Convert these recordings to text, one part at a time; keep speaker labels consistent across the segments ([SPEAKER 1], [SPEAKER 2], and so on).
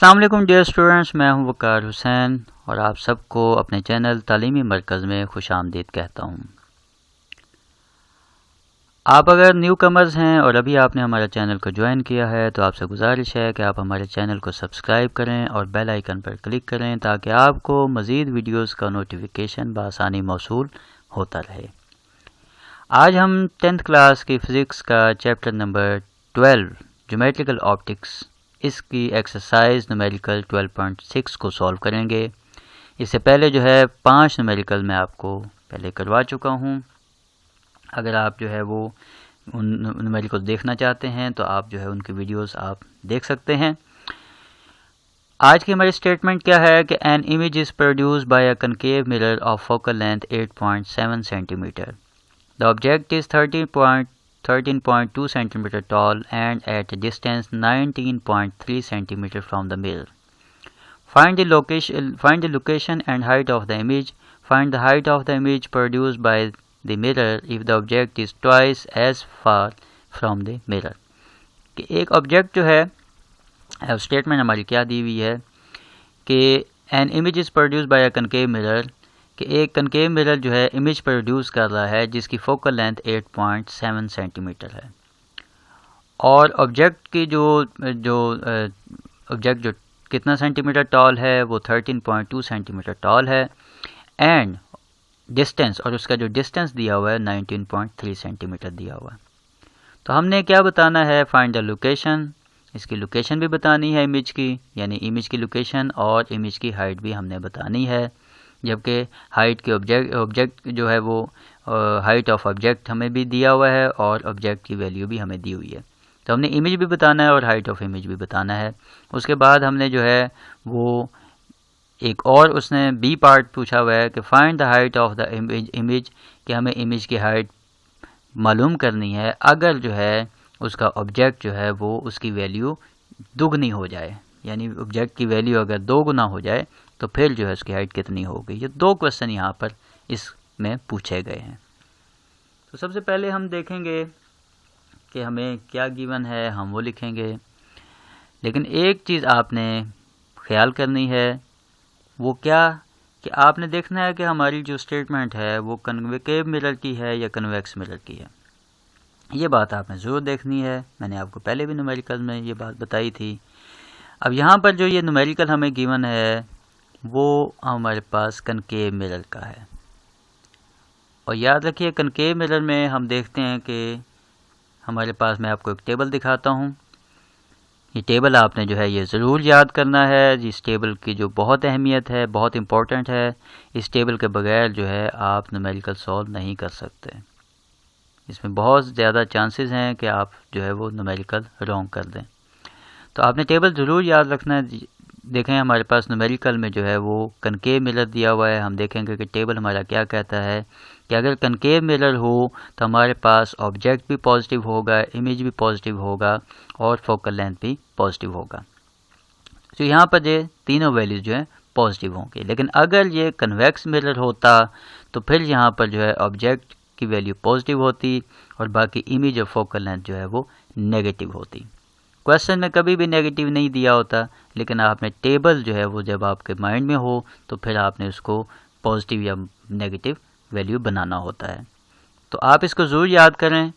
[SPEAKER 1] अस्सलाम वालेकुम dear students, मैं हूं वकार हुसैन और आप सबको अपने चैनल तालीमी मरकज़ में खुशामदीद कहता हूं। आप अगर न्यू कमर्स हैं और अभी आपने हमारे चैनल को ज्वाइन किया है तो आपसे गुजारिश है कि आप हमारे चैनल को सब्सक्राइब करें और बेल आइकन पर क्लिक करें ताकि आपको मज़ीद वीडियोस का नोटिफिकेशन बआसानी मौसूल होता रहे। आज हम 10th क्लास की फ़िज़िक्स का चैप्टर नंबर 12 ज्योमेट्रिकल ऑप्टिक्स इसकी एक्सरसाइज न्यूमेरिकल 12.6 को सॉल्व करेंगे। इससे पहले जो है 5 न्यूमेरिकल मैं आपको पहले करवा चुका हूं। अगर आप जो है वो उन न्यूमेरिकल देखना चाहते हैं तो आप जो है उनकी वीडियोस आप देख सकते हैं। आज की हमारी स्टेटमेंट क्या है कि an image is produced by a concave mirror of focal length 8.7 centimetre. The object is 13.2 centimeter tall and at a distance 19.3 centimeter from the mirror. Find the location and height of the image. Find the height of the image produced by the mirror if the object is twice as far from the mirror. कि एक object जो है statement हमारी क्या दी हुई है कि an image is produced by a concave mirror, कि एक कनकेव मिरर जो है इमेज प्रोड्यूस कर रहा है जिसकी फोकल लेंथ 8.7 सेंटीमीटर है और ऑब्जेक्ट की जो कितना सेंटीमीटर टॉल है वो 13.2 सेंटीमीटर टॉल है एंड डिस्टेंस, और उसका जो डिस्टेंस दिया हुआ है 19.3 सेंटीमीटर दिया हुआ है। तो हमने क्या बताना है, फाइंड द लोकेशन। इसकी लोकेशन भी बतानी है इमेज की, यानी इमेज की लोकेशन और इमेज की हाइट भी हमने बतानी है, जबकि हाइट के ऑब्जेक्ट जो है वो हाइट ऑफ ऑब्जेक्ट हमें भी दिया हुआ है और ऑब्जेक्ट की वैल्यू भी हमें दी हुई है। तो हमने इमेज भी बताना है और हाइट ऑफ इमेज भी बताना है। उसके बाद हमने जो है वो एक और उसने बी पार्ट पूछा हुआ है कि find the height of the image, कि हमें इमेज की हाइट मालूम करनी है अगर जो है उसका ऑब्जेक्ट जो है वो उसकी वैल्यू दुगनी हो जाए, यानी ऑब्जेक्ट की वैल्यू अगर 2 गुना हो जाए तो फिर जो है उसकी हाइट कितनी होगी। ये 2 क्वेश्चन यहाँ पर इसमें पूछे गए हैं। तो सबसे पहले हम देखेंगे कि हमें क्या गिवन है, हम वो लिखेंगे। लेकिन एक चीज़ आपने ख्याल करनी है, वो क्या कि आपने देखना है कि हमारी जो स्टेटमेंट है वो कन्वेकेव मिरर की है या कन्वेक्स मिरर की है। ये बात आपने ज़रूर देखनी है। मैंने आपको पहले भी न्यूमेरिकल में ये बात बताई थी। अब यहाँ पर जो ये न्यूमेरिकल हमें गिवन है वो हमारे पास कनकेव मिरर का है। और याद रखिए कनकेव मिरर में हम देखते हैं कि हमारे पास, मैं आपको एक टेबल दिखाता हूँ। ये टेबल आपने जो है ये ज़रूर याद करना है। इस टेबल की जो बहुत अहमियत है, बहुत इम्पोर्टेंट है। इस टेबल के बगैर जो है आप न्यूमेरिकल सॉल्व नहीं कर सकते। इसमें बहुत ज़्यादा चांसेस हैं कि आप जो है वो न्यूमेरिकल रॉन्ग कर दें। तो आपने टेबल ज़रूर याद रखना है। देखें हमारे पास न्यूमेरिकल में जो है वो कनकेव मिरर दिया हुआ है। हम देखेंगे कि टेबल हमारा क्या कहता है कि अगर कनकेव मिरर हो तो हमारे पास ऑब्जेक्ट भी पॉजिटिव होगा, इमेज भी पॉजिटिव होगा और फोकल लेंथ भी पॉजिटिव होगा। तो यहाँ पर ये तीनों वैल्यूज जो है पॉजिटिव होंगे। लेकिन अगर ये कन्वेक्स मिरर होता तो फिर यहाँ पर जो है ऑब्जेक्ट की वैल्यू पॉजिटिव होती और बाकी इमेज और फोकल लेंथ जो है वो नेगेटिव होती। क्वेश्चन में कभी भी नेगेटिव नहीं दिया होता, लेकिन आपने टेबल जो है वो जब आपके माइंड में हो तो फिर आपने उसको पॉजिटिव या नेगेटिव वैल्यू बनाना होता है। तो आप इसको ज़रूर याद करें।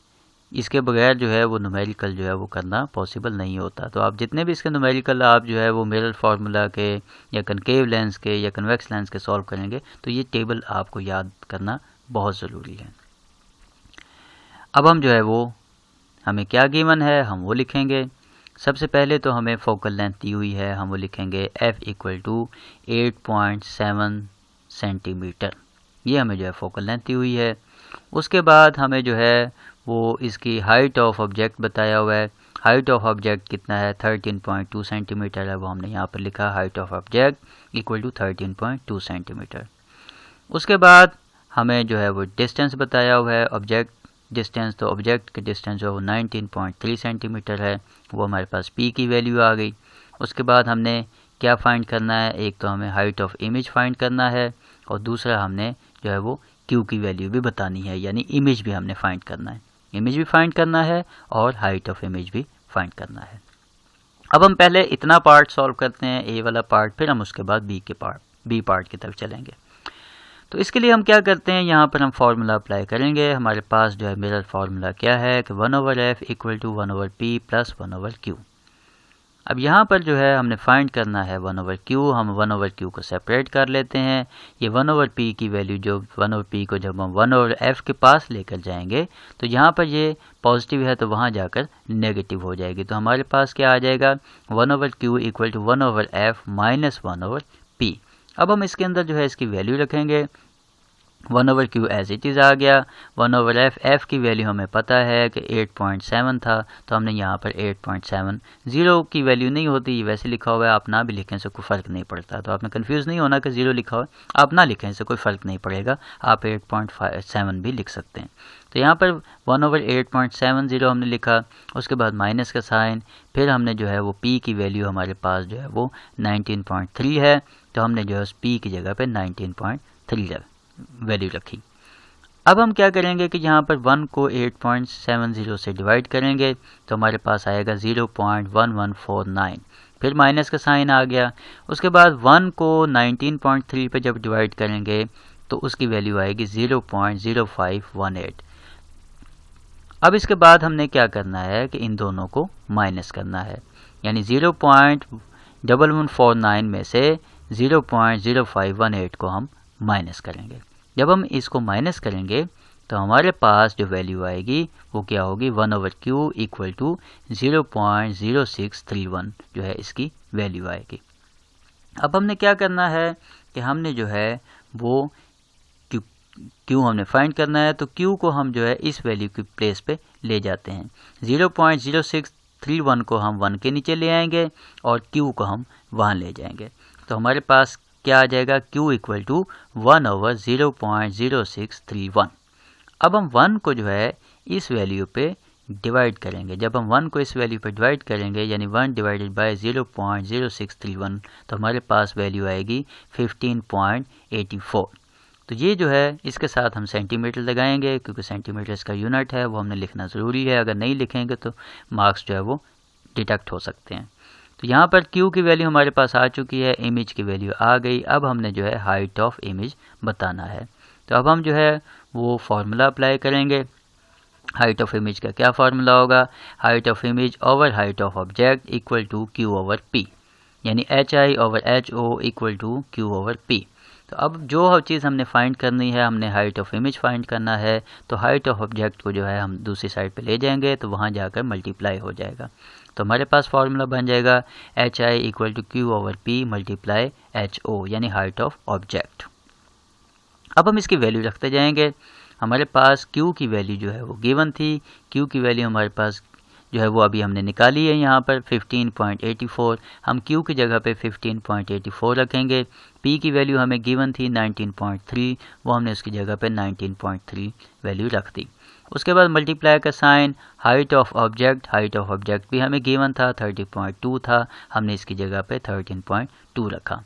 [SPEAKER 1] इसके बगैर जो है वो न्यूमेरिकल जो है वो करना पॉसिबल नहीं होता। तो आप जितने भी इसके न्यूमेरिकल आप जो है वो मिरर फार्मूला के या कनकेव लेंस के या कन्वेक्स लेंस के सॉल्व करेंगे तो ये टेबल आपको याद करना बहुत ज़रूरी है। अब हम जो है वो हमें क्या गिवन है हम वो लिखेंगे। सबसे पहले तो हमें फोकल लेंथ दी हुई है, हम वो लिखेंगे f = 8.7 सेंटीमीटर। ये हमें जो है फोकल लेंथ दी हुई है। उसके बाद हमें जो है वो इसकी हाइट ऑफ ऑब्जेक्ट बताया हुआ है। हाइट ऑफ ऑब्जेक्ट कितना है, 13.2 सेंटीमीटर है, वो हमने यहाँ पर लिखा हाइट ऑफ ऑब्जेक्ट = 13.2 सेंटीमीटर। उसके बाद हमें जो है वो डिस्टेंस बताया हुआ है, ऑब्जेक्ट डिस्टेंस। तो ऑब्जेक्ट की डिस्टेंस जो है वो 19.3 सेंटीमीटर है, वो हमारे पास p की वैल्यू आ गई। उसके बाद हमने क्या फाइंड करना है, एक तो हमें हाइट ऑफ इमेज फाइंड करना है और दूसरा हमने जो है वो q की वैल्यू भी बतानी है, यानी इमेज भी हमने फाइंड करना है। इमेज भी फाइंड करना है और हाइट ऑफ इमेज भी फाइंड करना है। अब हम पहले इतना पार्ट सॉल्व करते हैं, ए वाला पार्ट, फिर हम उसके बाद बी पार्ट की तरफ चलेंगे। तो इसके लिए हम क्या करते हैं, यहाँ पर हम फार्मूला अप्लाई करेंगे। हमारे पास जो है मिरर फार्मूला क्या है कि 1/f equal to 1/p plus 1/q। अब यहाँ पर जो है हमने फाइंड करना है 1/q, हम 1/q को सेपरेट कर लेते हैं। ये 1/p की वैल्यू जो 1/p को जब हम 1/f के पास लेकर जाएंगे तो यहाँ पर ये पॉजिटिव है तो वहाँ जाकर नेगेटिव हो जाएगी। तो हमारे पास क्या आ जाएगा, 1/q equal to 1/f minus 1/p। अब हम इसके अंदर जो है इसकी वैल्यू रखेंगे। 1/q एज इट इज़ आ गया। 1/f, f की वैल्यू हमें पता है कि 8.7 था, तो हमने यहाँ पर 8.7, 0 की वैल्यू नहीं होती, ये वैसे लिखा हुआ है, आप ना भी लिखें से कोई फ़र्क नहीं पड़ता। तो आपने कंफ्यूज नहीं होना कि 0 लिखा हुआ है, आप ना लिखें से कोई फ़र्क नहीं पड़ेगा, आप 8.7 भी लिख सकते हैं। तो यहाँ पर 1/8.70 हमने लिखा, उसके बाद माइनस का साइन, फिर हमने जो है वो p की वैल्यू हमारे पास जो है वो 19.3 है, तो हमने जो है उस p की जगह पे 19.3 वैल्यू रखी। अब हम क्या करेंगे कि यहाँ पर 1 को 8.70 से डिवाइड करेंगे तो हमारे पास आएगा 0.1149, फिर माइनस का साइन आ गया। उसके बाद 1 को 19.3 पे जब डिवाइड करेंगे तो उसकी वैल्यू आएगी 0.0518। अब इसके बाद हमने क्या करना है कि इन दोनों को माइनस करना है, यानी 0.1149 में से 0.0518 को हम माइनस करेंगे। जब हम इसको माइनस करेंगे तो हमारे पास जो वैल्यू आएगी वो क्या होगी, 1/q इक्वल टू 0.0631 जो है इसकी वैल्यू आएगी। अब हमने क्या करना है कि हमने जो है वो Q हमने फाइंड करना है, तो Q को हम जो है इस वैल्यू की प्लेस पे ले जाते हैं। 0.0631 को हम 1 के नीचे ले आएंगे और Q को हम वहाँ ले जाएंगे। तो हमारे पास क्या आ जाएगा, Q इक्वल टू 1/0.0631। अब हम 1 को जो है इस वैल्यू पे डिवाइड करेंगे। जब हम 1 को इस वैल्यू पे डिवाइड करेंगे यानी 1 डिवाइडेड बाय 0.0631 तो हमारे पास वैल्यू आएगी 15.84। तो ये जो है इसके साथ हम सेंटीमीटर लगाएंगे क्योंकि सेंटीमीटर इसका यूनिट है, वो हमने लिखना ज़रूरी है। अगर नहीं लिखेंगे तो मार्क्स जो है वो डिडक्ट हो सकते हैं। तो यहाँ पर Q की वैल्यू हमारे पास आ चुकी है, इमेज की वैल्यू आ गई। अब हमने जो है हाइट ऑफ इमेज बताना है, तो अब हम जो है वो फार्मूला अप्लाई करेंगे। हाइट ऑफ इमेज का क्या फार्मूला होगा, height of image over height of object equal to Q/P, यानी HI/HO इक्वल टू Q/P। तो अब जो चीज़ हमने फाइंड करनी है, हमने हाइट ऑफ इमेज फाइंड करना है, तो हाइट ऑफ ऑब्जेक्ट को जो है हम दूसरी साइड पे ले जाएंगे तो वहाँ जाकर मल्टीप्लाई हो जाएगा। तो हमारे पास फार्मूला बन जाएगा HI equal to Q/P multiply HO, यानी हाइट ऑफ ऑब्जेक्ट। अब हम इसकी वैल्यू रखते जाएंगे। हमारे पास Q की वैल्यू जो है वो गिवन थी, Q की वैल्यू हमारे पास जो है वो अभी हमने निकाली है यहाँ पर 15.84। हम Q की जगह पे 15.84 रखेंगे। P की वैल्यू हमें गिवन थी 19.3, वो हमने उसकी जगह पे 19.3 वैल्यू रख दी। उसके बाद मल्टीप्लाई का साइन, हाइट ऑफ ऑब्जेक्ट भी हमें गिवन था 30.2 था, हमने इसकी जगह पे 13.2 रखा।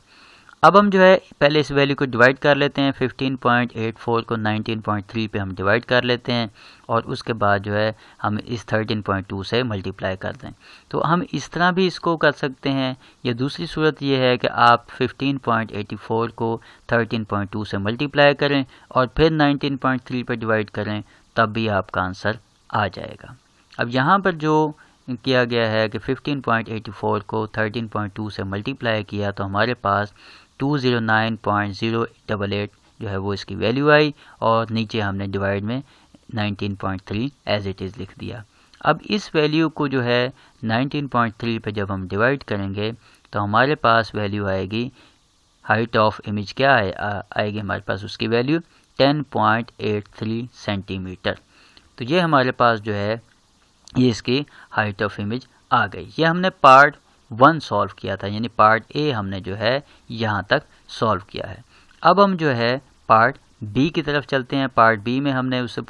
[SPEAKER 1] अब हम जो है पहले इस वैल्यू को डिवाइड कर लेते हैं। 15.84 को 19.3 पे हम डिवाइड कर लेते हैं और उसके बाद जो है हम इस 13.2 से मल्टीप्लाई कर दें। तो हम इस तरह भी इसको कर सकते हैं, या दूसरी सूरत ये है कि आप 15.84 को 13.2 से मल्टीप्लाई करें और फिर 19.3 पे डिवाइड करें, तब भी आपका आंसर आ जाएगा। अब यहाँ पर जो किया गया है कि 15.84 को 13.2 से मल्टीप्लाई किया तो हमारे पास 209.088 जो है वो इसकी वैल्यू आई और नीचे हमने डिवाइड में 19.3 एज इट इज़ लिख दिया। अब इस वैल्यू को जो है 19.3 पे जब हम डिवाइड करेंगे तो हमारे पास वैल्यू आएगी, हाइट ऑफ इमेज क्या आएगी हमारे पास, उसकी वैल्यू 10.83 सेंटीमीटर। तो ये हमारे पास जो है ये इसकी हाइट ऑफ इमेज आ गई। ये हमने पार्ट 1 सॉल्व किया था, यानी पार्ट ए हमने जो है यहाँ तक सॉल्व किया है। अब हम जो है पार्ट बी की तरफ चलते हैं। पार्ट बी में हमने उसने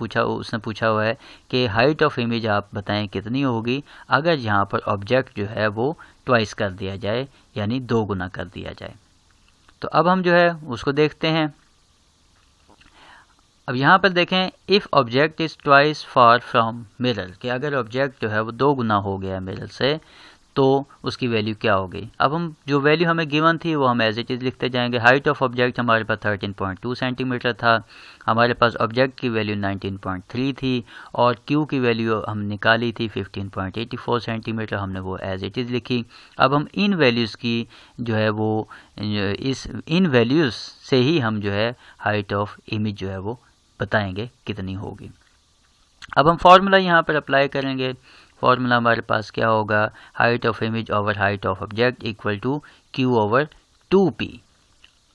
[SPEAKER 1] पूछा हुआ है कि हाइट ऑफ इमेज आप बताएं कितनी होगी अगर यहाँ पर ऑब्जेक्ट जो है वो ट्वाइस कर दिया जाए, यानी 2 गुना कर दिया जाए। तो अब हम जो है उसको देखते हैं। अब यहाँ पर देखें, if object is twice far from mirror, कि अगर ऑब्जेक्ट जो है वो 2 गुना हो गया मिरर से, तो उसकी वैल्यू क्या होगी। अब हम जो वैल्यू हमें गिवन थी वो हम एज इट इज़ लिखते जाएंगे। हाइट ऑफ ऑब्जेक्ट हमारे पास 13.2 सेंटीमीटर था, हमारे पास ऑब्जेक्ट की वैल्यू 19.3 थी और क्यू की वैल्यू हम निकाली थी 15.84 सेंटीमीटर, हमने वो एज इट इज़ लिखी। अब हम इन वैल्यूज़ की जो है वो इन वैल्यूज़ से ही हम जो है हाइट ऑफ इमेज जो है वो बताएंगे कितनी होगी। अब हम फॉर्मूला यहाँ पर अप्लाई करेंगे। फॉर्मूला हमारे पास क्या होगा, height of image over height of object equal to Q over 2p।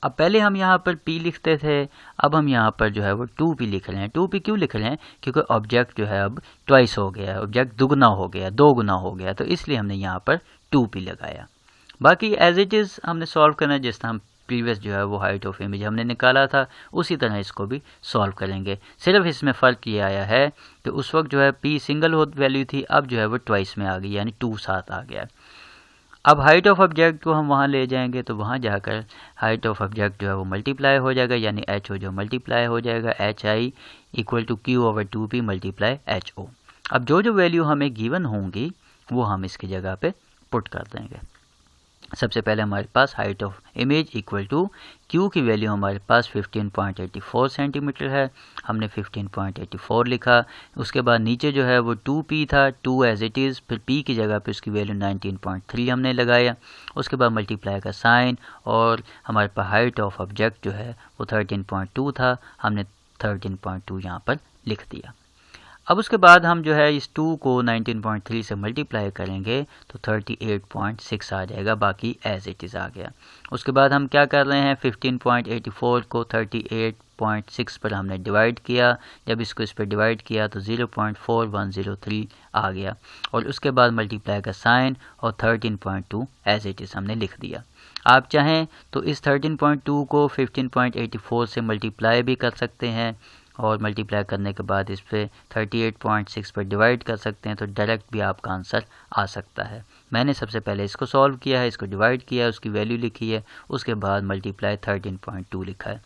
[SPEAKER 1] अब पहले हम यहाँ पर p लिखते थे, अब हम यहाँ पर जो है वो 2p लिख रहे हैं। 2p क्यों लिख रहे हैं, क्योंकि ऑब्जेक्ट जो है अब ट्वाइस हो गया है, ऑब्जेक्ट दुगना हो गया, 2 गुना हो गया, तो इसलिए हमने यहाँ पर 2p लगाया। बाकी एज इट इज़ हमने सॉल्व करना है, जिस तरह हम प्रीवियस जो है वो हाइट ऑफ इमेज हमने निकाला था उसी तरह इसको भी सॉल्व करेंगे। सिर्फ इसमें फ़र्क ये आया है कि उस वक्त जो है p सिंगल वैल्यू थी, अब जो है वो ट्वाइस में आ गई, यानी 2 साथ आ गया। अब हाइट ऑफ ऑब्जेक्ट को हम वहाँ ले जाएंगे तो वहाँ जाकर हाइट ऑफ ऑब्जेक्ट जो है वो मल्टीप्लाई हो जाएगा, यानी एच ओ जो मल्टीप्लाई हो जाएगा, H I equal to Q over 2p multiply H O. अब जो वैल्यू हमें गिवन होंगी वो हम इसकी जगह पे पुट कर देंगे। सबसे पहले हमारे पास height of image equal to Q की वैल्यू हमारे पास 15.84 सेंटीमीटर है, हमने 15.84 लिखा। उसके बाद नीचे जो है वो 2p था, 2 एज इट इज़, फिर p की जगह पे उसकी वैल्यू 19.3 हमने लगाया। उसके बाद मल्टीप्लाई का साइन और हमारे पास हाइट ऑफ ऑब्जेक्ट जो है वो 13.2 था, हमने 13.2 यहाँ पर लिख दिया। अब उसके बाद हम जो है इस 2 को 19.3 से मल्टीप्लाई करेंगे तो 38.6 आ जाएगा, बाकी एज इट इज़ आ गया। उसके बाद हम क्या कर रहे हैं, 15.84 को 38.6 पर हमने डिवाइड किया, जब इसको इस पर डिवाइड किया तो 0.4103 आ गया और उसके बाद मल्टीप्लाई का साइन और 13.2 एज इट इज़ हमने लिख दिया। आप चाहें तो इस 13.2 को 15.84 से मल्टीप्लाई भी कर सकते हैं और मल्टीप्लाई करने के बाद इस पर 38.6 पर डिवाइड कर सकते हैं, तो डायरेक्ट भी आपका आंसर आ सकता है। मैंने सबसे पहले इसको सॉल्व किया है, इसको डिवाइड किया है, उसकी वैल्यू लिखी है, उसके बाद मल्टीप्लाई 13.2 लिखा है।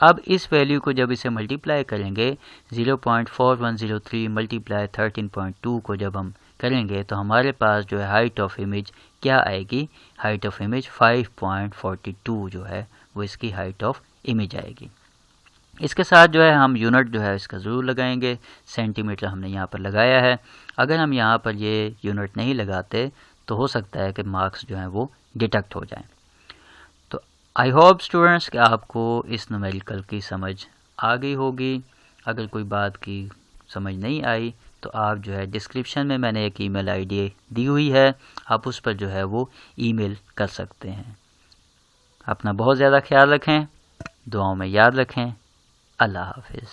[SPEAKER 1] अब इस वैल्यू को जब इसे मल्टीप्लाई करेंगे 0.4103 मल्टीप्लाई 13.2 को जब हम करेंगे तो हमारे पास जो है हाइट ऑफ इमेज क्या आएगी, हाइट ऑफ इमेज 5.42 जो है वो इसकी हाइट ऑफ इमेज आएगी। इसके साथ जो है हम यूनिट जो है इसका ज़रूर लगाएंगे, सेंटीमीटर हमने यहाँ पर लगाया है। अगर हम यहाँ पर ये यूनिट नहीं लगाते तो हो सकता है कि मार्क्स जो हैं वो डिडक्ट हो जाएं। तो आई होप स्टूडेंट्स कि आपको इस न्यूमेरिकल की समझ आ गई होगी। अगर कोई बात की समझ नहीं आई तो आप जो है डिस्क्रिप्शन में मैंने एक ईमेल आईडी दी हुई है, आप उस पर जो है वो ईमेल कर सकते हैं। अपना बहुत ज़्यादा ख्याल रखें, दुआओं में याद रखें। अल्लाह हाफिज़।